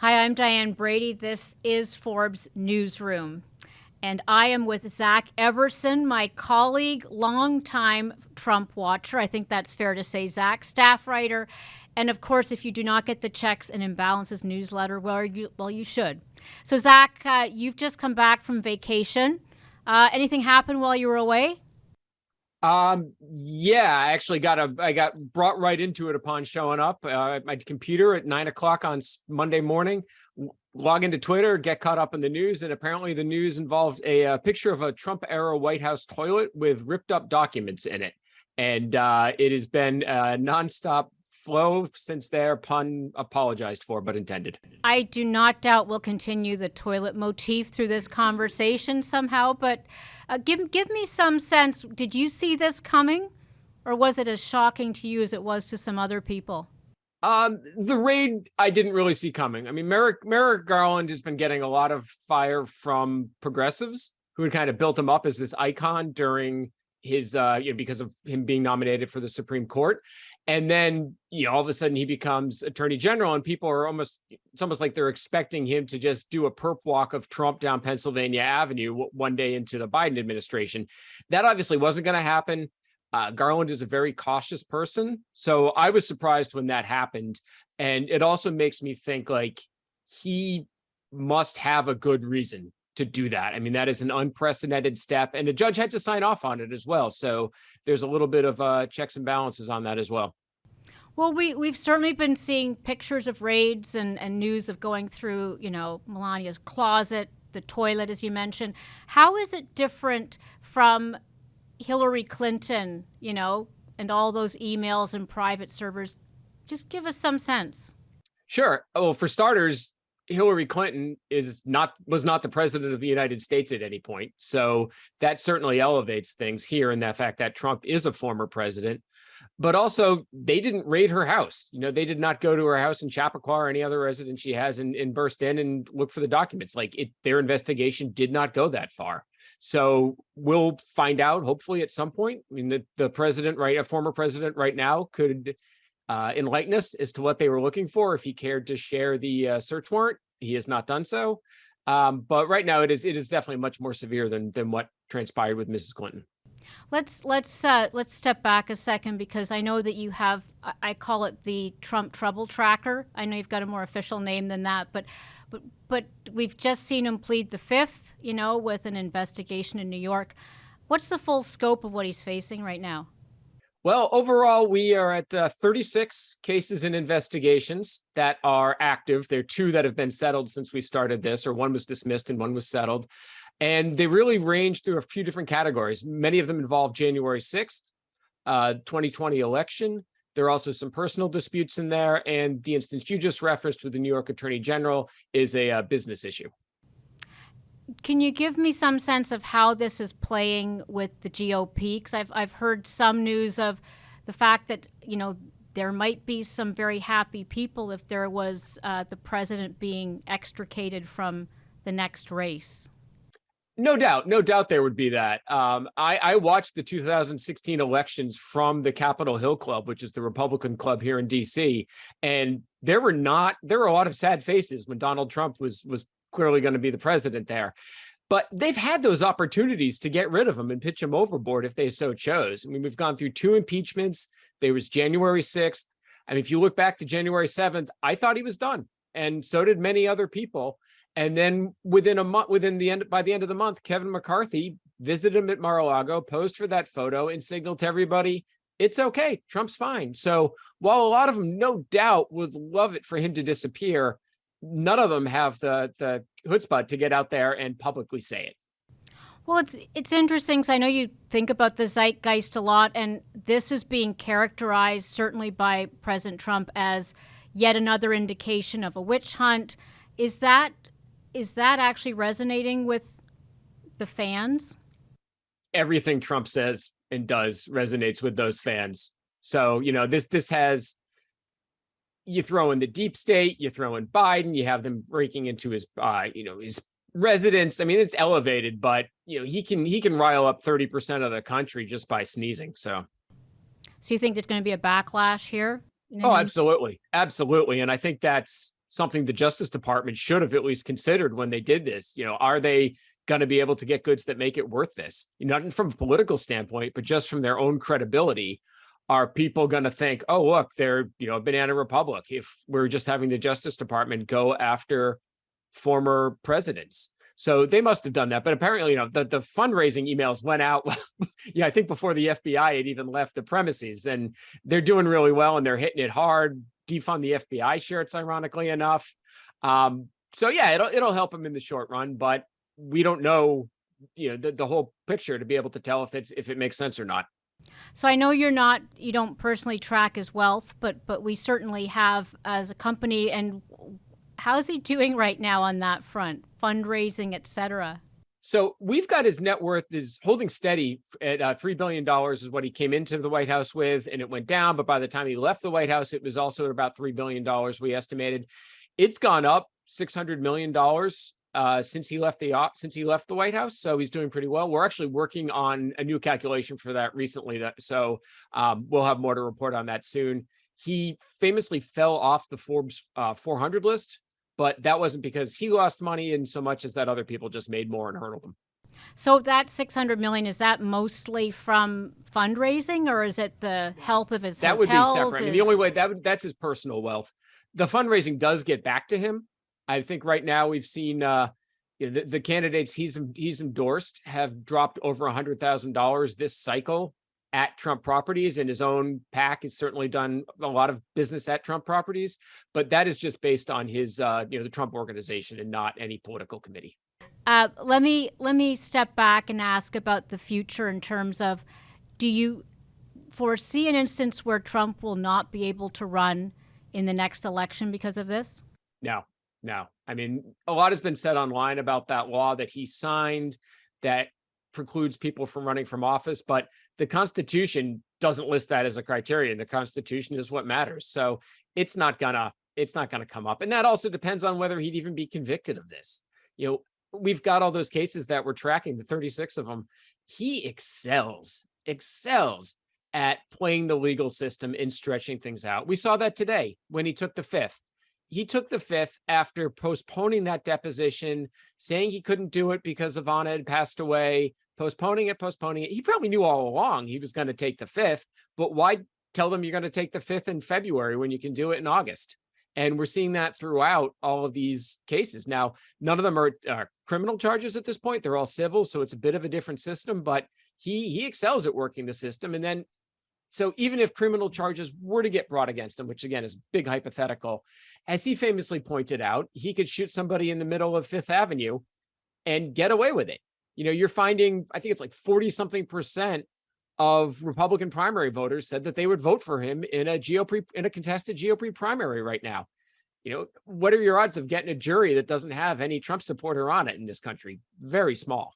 Hi, I'm Diane Brady. This is Forbes Newsroom. And I am with Zach Everson, my colleague, longtime Trump watcher. I think that's fair to say, Zach, staff writer. And of course, if you do not get the Checks and Imbalances newsletter, you should. So, Zach, you've just come back from vacation. Anything happen while you were away? Yeah, I got brought right into it upon showing up at my computer at 9 o'clock on Monday morning. Log into Twitter, get caught up in the news, and apparently the news involved a picture of a Trump era White House toilet with ripped up documents in it, and it has been a nonstop flow since there. Pun apologized for, but intended. I do not doubt we'll continue the toilet motif through this conversation somehow, but give me some sense. Did you see this coming, or was it as shocking to you as it was to some other people? The raid I didn't really see coming. I mean, Merrick Garland has been getting a lot of fire from progressives who had kind of built him up as this icon during his, because of him being nominated for the Supreme Court. And then, all of a sudden he becomes attorney general and people are it's almost like they're expecting him to just do a perp walk of Trump down Pennsylvania Avenue one day into the Biden administration. That obviously wasn't going to happen. Garland is a very cautious person. So I was surprised when that happened. And it also makes me think like he must have a good reason to do that. I mean, that is an unprecedented step and the judge had to sign off on it as well. So there's a little bit of checks and balances on that as well. Well, we've certainly been seeing pictures of raids and news of going through, Melania's closet, the toilet, as you mentioned. How is it different from Hillary Clinton, and all those emails and private servers? Just give us some sense. Sure. Well, for starters, Hillary Clinton was not the president of the United States at any point. So that certainly elevates things here in that fact that Trump is a former president. But also, they didn't raid her house. They did not go to her house in Chappaqua or any other residence she has and burst in and look for the documents. Their investigation did not go that far. So we'll find out, hopefully, at some point. I mean, the president, right, a former president right now could enlighten us as to what they were looking for if he cared to share the search warrant. He has not done so. But right now, it is definitely much more severe than what transpired with Mrs. Clinton. Let's step back a second because I know that you have, I call it the Trump Trouble Tracker. I know you've got a more official name than that, but we've just seen him plead the fifth, with an investigation in New York. What's the full scope of what he's facing right now? Well, overall, we are at 36 cases and investigations that are active. There are 2 that have been settled since we started this, or one was dismissed and one was settled. And they really range through a few different categories. Many of them involve January 6th, 2020 election. There are also some personal disputes in there. And the instance you just referenced with the New York Attorney General is a business issue. Can you give me some sense of how this is playing with the GOP? Because I've heard some news of the fact that, there might be some very happy people if there was the president being extricated from the next race. No doubt there would be that. I watched the 2016 elections from the Capitol Hill Club, which is the Republican club here in DC. And there were a lot of sad faces when Donald Trump was clearly going to be the president there. But they've had those opportunities to get rid of him and pitch him overboard if they so chose. I mean, we've gone through 2 impeachments. There was January 6th. I mean, if you look back to January 7th, I thought he was done. And so did many other people. And then by the end of the month, Kevin McCarthy visited him at Mar-A-Lago, posed for that photo, and signaled to everybody, it's okay, Trump's fine. So while a lot of them, no doubt, would love it for him to disappear, none of them have the chutzpah to get out there and publicly say it. Well, it's interesting because I know you think about the zeitgeist a lot, and this is being characterized certainly by President Trump as yet another indication of a witch hunt. Is that actually resonating with the fans? Everything Trump says and does resonates with those fans. So, this has, you throw in the deep state, you throw in Biden, you have them breaking into his residence. I mean, it's elevated, but he can rile up 30% of the country just by sneezing. So you think there's going to be a backlash here? Oh, absolutely. And I think that's something the Justice Department should have at least considered when they did this. Are they going to be able to get goods that make it worth this? Not from a political standpoint, but just from their own credibility. Are people going to think, oh, look, they're, a banana republic if we're just having the Justice Department go after former presidents? So they must have done that. But apparently, the fundraising emails went out. I think before the FBI had even left the premises, and they're doing really well and they're hitting it hard. Defund the FBI shirts, ironically enough. So yeah, it'll help them in the short run, but we don't know, the whole picture to be able to tell if it makes sense or not. So I know you don't personally track his wealth, but we certainly have as a company. And how's he doing right now on that front, fundraising, et cetera? So we've got his net worth is holding steady at $3 billion is what he came into the White House with, and it went down. But by the time he left the White House, it was also at about $3 billion, we estimated. It's gone up $600 million since he left the White House. So he's doing pretty well. We're actually working on a new calculation for that recently. So we'll have more to report on that soon. He famously fell off the Forbes 400 list, but that wasn't because he lost money in so much as that other people just made more and hurdled him. So that 600 million, is that mostly from fundraising, or is it the health of his that hotels? Would be separate. I mean, the only way that's his personal wealth. The fundraising does get back to him. I think right now we've seen the candidates he's endorsed have dropped over $100,000 this cycle at Trump properties, and his own PAC has certainly done a lot of business at Trump properties, but that is just based on his, the Trump organization and not any political committee. Let me step back and ask about the future in terms of, do you foresee an instance where Trump will not be able to run in the next election because of this? No. I mean, a lot has been said online about that law that he signed that precludes people from running from office, but the Constitution doesn't list that as a criterion. The Constitution is what matters. So it's not gonna come up. And that also depends on whether he'd even be convicted of this. We've got all those cases that we're tracking, the 36 of them. He excels at playing the legal system and stretching things out. We saw that today when he took the fifth. He took the fifth after postponing that deposition, saying he couldn't do it because Ivana had passed away, postponing it. He probably knew all along he was going to take the fifth, but why tell them you're going to take the fifth in February when you can do it in August? And we're seeing that throughout all of these cases. Now, none of them are criminal charges at this point. They're all civil, so it's a bit of a different system, but he excels at working the system. And then, so even if criminal charges were to get brought against him, which again is big hypothetical, as he famously pointed out, he could shoot somebody in the middle of Fifth Avenue and get away with it. You're finding, I think it's like 40-something% of Republican primary voters said that they would vote for him in a contested GOP primary right now. What are your odds of getting a jury that doesn't have any Trump supporter on it in this country? Very small.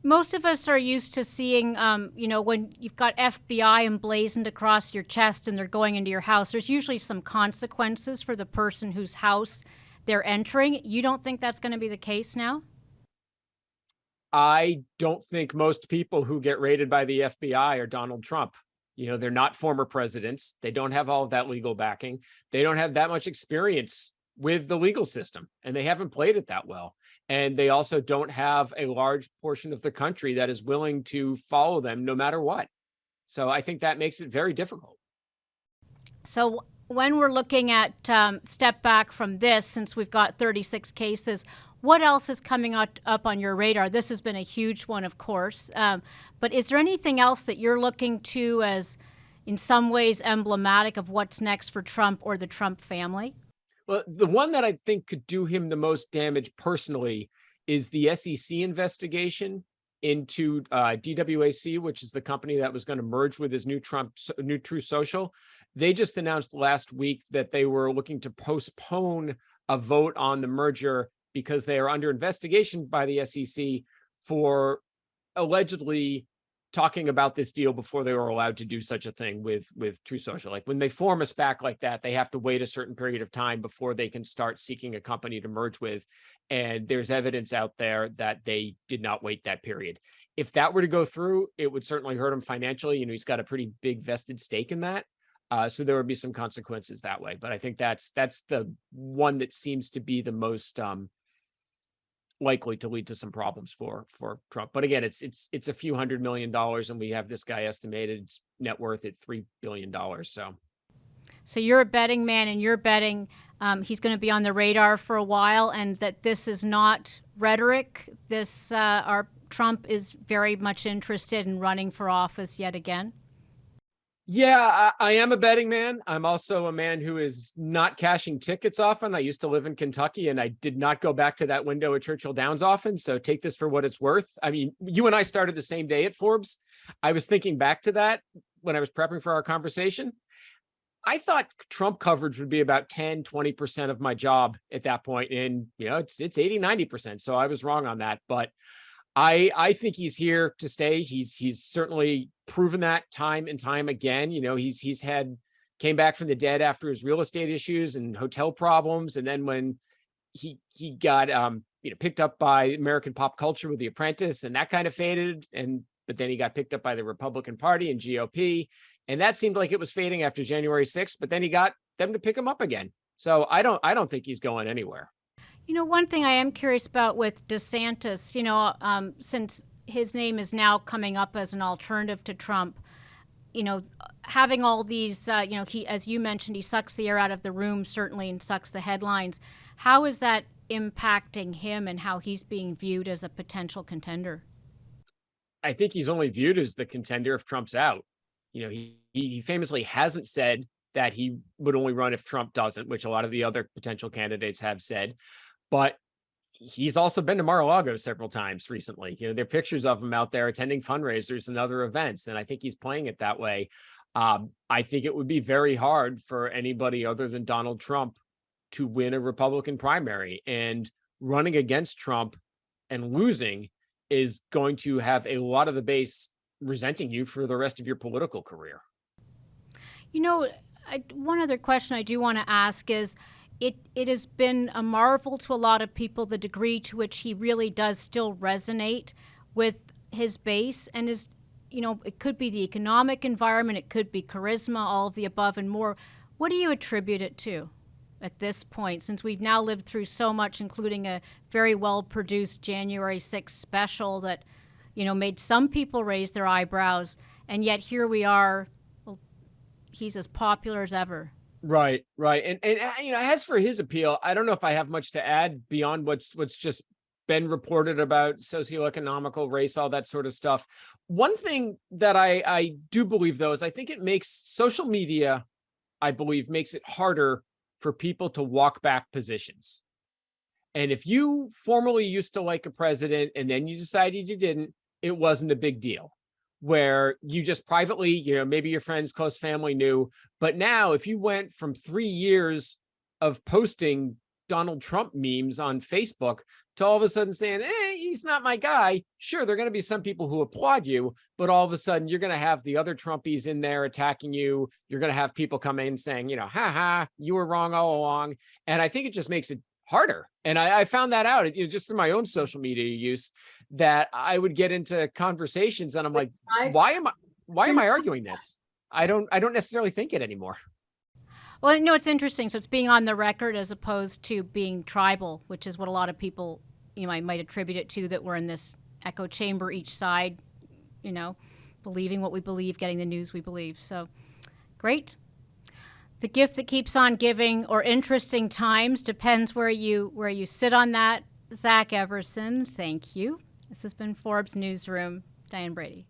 Most of us are used to seeing, when you've got FBI emblazoned across your chest and they're going into your house, there's usually some consequences for the person whose house they're entering. You don't think that's going to be the case now? I don't think most people who get raided by the FBI are Donald Trump. They're not former presidents. They don't have all of that legal backing. They don't have that much experience with the legal system, and they haven't played it that well. And they also don't have a large portion of the country that is willing to follow them no matter what. So I think that makes it very difficult. So when we're looking at step back from this, since we've got 36 cases, what else is coming up on your radar? This has been a huge one, of course. But is there anything else that you're looking to as in some ways emblematic of what's next for Trump or the Trump family? Well, the one that I think could do him the most damage personally is the SEC investigation into DWAC, which is the company that was going to merge with his new True Social. They just announced last week that they were looking to postpone a vote on the merger because they are under investigation by the SEC for allegedly talking about this deal before they were allowed to do such a thing with True Social. Like when they form a SPAC like that, they have to wait a certain period of time before they can start seeking a company to merge with. And there's evidence out there that they did not wait that period. If that were to go through, it would certainly hurt him financially. He's got a pretty big vested stake in that. So there would be some consequences that way. But I think that's the one that seems to be the most likely to lead to some problems for Trump. But again, it's a few $100 million, and we have this guy estimated net worth at $3 billion. So you're a betting man, and you're betting he's going to be on the radar for a while, and that this is not rhetoric. Our Trump is very much interested in running for office yet again. Yeah, I am a betting man. I'm also a man who is not cashing tickets often. I used to live in Kentucky, and I did not go back to that window at Churchill Downs often. So take this for what it's worth. I mean, you and I started the same day at Forbes. I was thinking back to that when I was prepping for our conversation. I thought Trump coverage would be about 10, 20% of my job at that point. And, it's 80, 90%. So I was wrong on that. But I think he's here to stay. He's certainly proven that time and time again. He's came back from the dead after his real estate issues and hotel problems, and then when he got picked up by American pop culture with The Apprentice, and that kind of faded, but then he got picked up by the Republican Party and GOP, and that seemed like it was fading after January 6th. But then he got them to pick him up again. So I don't think he's going anywhere. One thing I am curious about with Desantis, since his name is now coming up as an alternative to Trump, having all these, he, as you mentioned, he sucks the air out of the room, certainly, and sucks the headlines. How is that impacting him and how he's being viewed as a potential contender? I think he's only viewed as the contender if Trump's out. He famously hasn't said that he would only run if Trump doesn't, which a lot of the other potential candidates have said. But he's also been to Mar-A-Lago several times recently. There are pictures of him out there attending fundraisers and other events, and I think he's playing it that way. I think it would be very hard for anybody other than Donald Trump to win a Republican primary, and running against Trump and losing is going to have a lot of the base resenting you for the rest of your political career. One other question I do want to ask is, it has been a marvel to a lot of people the degree to which he really does still resonate with his base, and it could be the economic environment, it could be charisma, all of the above and more. What do you attribute it to at this point, since we've now lived through so much, including a very well-produced January 6th special that, made some people raise their eyebrows, and yet here we are, he's as popular as ever. Right. And as for his appeal, I don't know if I have much to add beyond what's just been reported about socioeconomical, race, all that sort of stuff. One thing that I do believe, though, is I think it makes social media, I believe, makes it harder for people to walk back positions. And if you formerly used to like a president and then you decided you didn't, it wasn't a big deal. Where you just privately, maybe your friends, close family knew. But now if you went from 3 years of posting Donald Trump memes on Facebook to all of a sudden saying, he's not my guy. Sure, there are going to be some people who applaud you, but all of a sudden you're going to have the other Trumpies in there attacking you. You're going to have people come in saying, you were wrong all along. And I think it just makes it harder. And I found that out, just through my own social media use, that I would get into conversations and I'm like, why am I arguing this? I don't necessarily think it anymore. Well, it's interesting. So it's being on the record as opposed to being tribal, which is what a lot of people, might attribute it to, that we're in this echo chamber, each side, believing what we believe, getting the news we believe. So great. The gift that keeps on giving, or interesting times, depends where you sit on that. Zach Everson, thank you. This has been Forbes Newsroom. Diane Brady.